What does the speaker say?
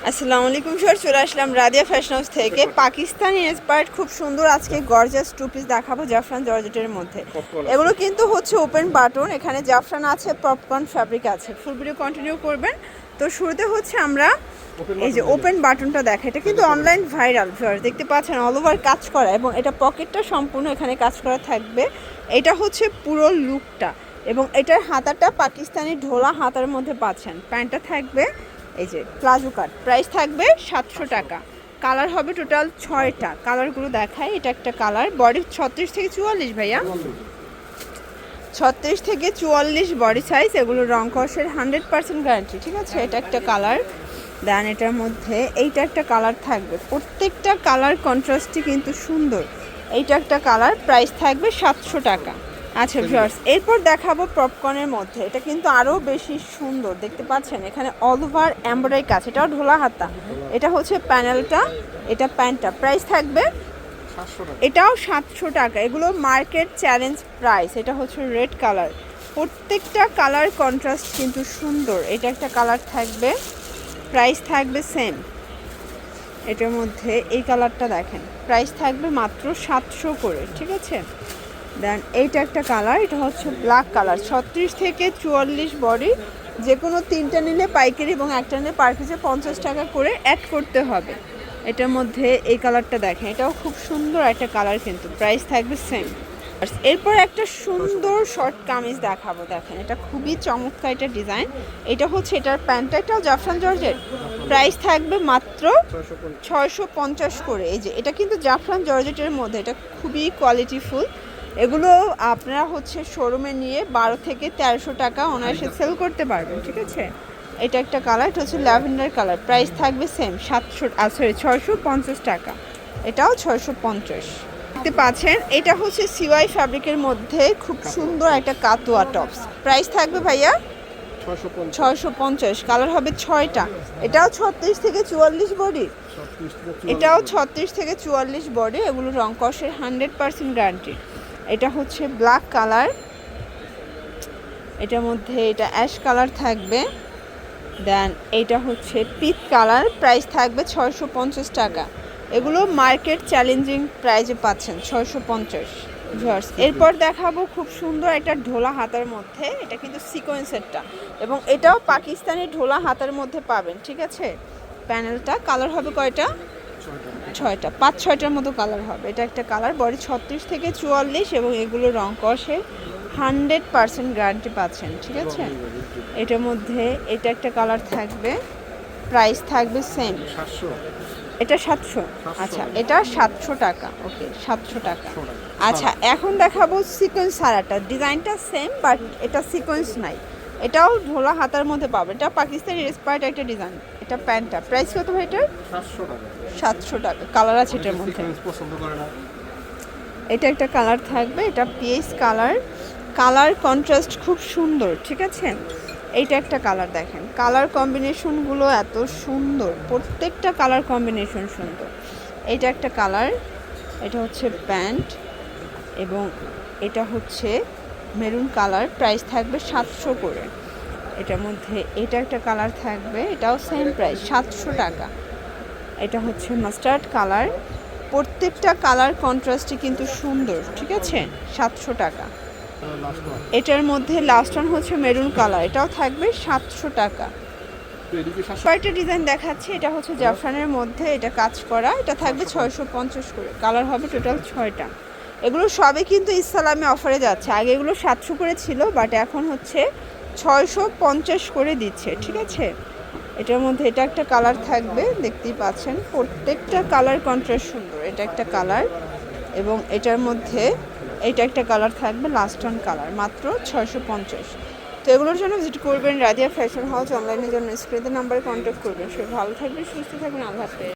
আসসালামু আলাইকুম স্যার, চলে আসলাম রাদিয়া ফ্যাশন হাউস থেকে। পাকিস্তানি ইন্সপায়ার্ড খুব সুন্দর আজকে গর্জাস টু পিস দেখাবো জাফরান জর্জেটের মধ্যে। এগুলো কিন্তু হচ্ছে ওপেন বাটন, এখানে জাফরান আছে, পপকর্ন ফ্যাব্রিক আছে। ফুল ভিডিও কন্টিনিউ করবেন। তো শুরুতে হচ্ছে আমরা এই যে ওপেন বাটনটা দেখা, এটা কিন্তু অনলাইন ভাইরাল ভিউয়ার্স, দেখতে পাচ্ছেন অল ওভার কাজ করা এবং এটা পকেটটা সম্পূর্ণ এখানে কাজ করা থাকবে। এটা হচ্ছে পুরো লুকটা এবং এটার হাতাটা পাকিস্তানি ঢোলা হাতার মধ্যে পাচ্ছেন। প্যান্টটা থাকবে এই যে প্লাজো কাট, প্রাইস থাকবে 700 টাকা। কালার হবে টোটাল 6টা। কালারগুলো দেখায়, এটা একটা কালার, বডি 36 থেকে 44 ভাইয়া, 36 থেকে 44 বডি সাইজ। এগুলো রং কষের 100% গ্যারান্টি, ঠিক আছে। এটা একটা কালার, দেন এটার মধ্যে এইটা একটা কালার থাকবে। প্রত্যেকটা কালার কন্ট্রাস্টই কিন্তু সুন্দর। এইটা একটা কালার, প্রাইস থাকবে 700 টাকা। আচ্ছা ভিউয়ার্স, এরপর দেখাবো পপকর্নের মধ্যে। এটা কিন্তু আরও বেশি সুন্দর, দেখতে পাচ্ছেন এখানে অল ওভার এমব্রয়ডারি কাজ, এটাও ঢোলা হাতা। এটা হচ্ছে প্যানেলটা, এটা প্যান্টটা, প্রাইস থাকবে এটাও 700 টাকা। এগুলো মার্কেট চ্যালেঞ্জ প্রাইস। এটা হচ্ছে রেড কালার, প্রত্যেকটা কালার কন্ট্রাস্ট কিন্তু সুন্দর। এটা একটা কালার থাকবে, প্রাইস থাকবে সেম। এটার মধ্যে এই কালারটা দেখেন, প্রাইস থাকবে মাত্র 700 করে, ঠিক আছে। দেন এইটা একটা কালার, এটা হচ্ছে ব্ল্যাক কালার, 36 থেকে 44 বডি। যে কোনো তিনটা নিলে পাইকারি এবং একটা নিলে পার পিসে 50 টাকা করে অ্যাড করতে হবে। এটার মধ্যে এই কালারটা দেখেন, এটাও খুব সুন্দর একটা কালার, কিন্তু প্রাইস থাকবে সেম। এরপর একটা সুন্দর শর্ট কামিজ দেখাবো, দেখেন এটা খুবই চমৎকার একটা ডিজাইন। এটা হচ্ছে এটার প্যান্টটা, এটাও জাফরান জর্জেট, প্রাইস থাকবে মাত্র 650 করে। এই যে এটা কিন্তু জাফরান জর্জেটের মধ্যে, এটা খুবই কোয়ালিটিফুল। এগুলো আপনারা হচ্ছে শোরুমে নিয়ে 12 থেকে 1300 টাকা অনায়াসে সেল করতে পারবেন, ঠিক আছে। এটা একটা কালার, এটা হচ্ছে ল্যাভেন্ডার কালার, প্রাইস থাকবে সেম 650 টাকা। এটাও 650 দেখতে পাচ্ছেন। এটা হচ্ছে সিওয়াই ফ্যাব্রিকের মধ্যে খুব সুন্দর একটা কাতুয়া টপস, প্রাইস থাকবে ভাইয়া 650। কালার হবে 6টা। এটাও 36 থেকে 44 বডি, এটাও 36 থেকে 44 বডি। এগুলো রং কষের 100% গ্যারান্টি। এটা হচ্ছে ব্ল্যাক কালার, এটার মধ্যে এটা অ্যাশ কালার থাকবে। দেন এইটা হচ্ছে পিচ কালার, প্রাইস থাকবে 650 টাকা। এগুলো মার্কেট চ্যালেঞ্জিং প্রাইজে পাচ্ছেন 650 ভিউয়ার্স। এরপর দেখাবো খুব সুন্দর একটা ঢোলা হাতার মধ্যে, এটা কিন্তু সিকোয়েন্সেরটা এবং এটাও পাকিস্তানি ঢোলা হাতার মধ্যে পাবেন, ঠিক আছে। প্যানেলটা কালার হবে কয়টা, 6টা, 5-6টার মতো কালার হবে। এটা একটা কালার, বডি 36 থেকে 44 এবং এগুলো রং কষে 100% গ্যারান্টি পাচ্ছেন, ঠিক আছে। এটার মধ্যে এটা একটা কালার থাকবে, প্রাইস থাকবে সেম। এটা 700, আচ্ছা এটা 700 টাকা, ওকে 700 টাকা। আচ্ছা এখন দেখাবো সিকোয়েন্স ছাড়াটা, ডিজাইনটা সেম বাট এটা সিকোয়েন্স নাই। এটাও ঢোলা হাতার মধ্যে পাবেন, এটা পাকিস্তানি ইন্সপায়ার্ড একটা ডিজাইন। এটা প্যান্টটা, প্রাইস কত ভাই এটার? 700 টাকা। কালার আছে এটার মধ্যে, এটা একটা কালার থাকবে, এটা পিএস কালার, কালার কন্ট্রাস্ট খুব সুন্দর, ঠিক আছে। এইটা একটা কালার, দেখেন কালার কম্বিনেশনগুলো এত সুন্দর, প্রত্যেকটা কালার কম্বিনেশন সুন্দর। এইটা একটা কালার, এটা হচ্ছে প্যান্ট এবং এটা হচ্ছে মেরুন কালার, প্রাইস থাকবে 700 করে। এটার মধ্যে এটা একটা কালার থাকবে, এটাও সেম প্রাইস 700 টাকা। এটা হচ্ছে মাস্টার্ড কালার, প্রত্যেকটা কালার কন্ট্রাস্টই কিন্তু সুন্দর, ঠিক আছে, 700 টাকা। এটার মধ্যে লাস্ট ওয়ান হচ্ছে মেরুন কালার, এটাও থাকবে 700 টাকা। কয়েকটা ডিজাইন দেখাচ্ছে, এটা হচ্ছে জাফরানের মধ্যে, এটা কাজ করা, এটা থাকবে 650 করে। কালার হবে টোটাল 6টা। এগুলো সবই কিন্তু ইসলামে অফারে যাচ্ছে, আগে এগুলো 700 করে ছিল বাট এখন হচ্ছে 650 করে দিচ্ছে, ঠিক আছে। এটার মধ্যে এটা একটা কালার থাকবে, দেখতেই পাচ্ছেন প্রত্যেকটা কালার কন্ট্রাস্ট সুন্দর। এটা একটা কালার এবং এটার মধ্যে এটা একটা কালার থাকবে, লাস্ট ওয়ান কালার, মাত্র 650। তো এগুলোর জন্য ভিজিট করবেন রাদিয়া ফ্যাশন হাউস, অনলাইনের জন্য স্ক্রিনের নাম্বারে কন্ট্যাক্ট করবেন। সবাই ভালো থাকবেন, সুস্থ থাকবেন, আল্লাহ হাফেজ।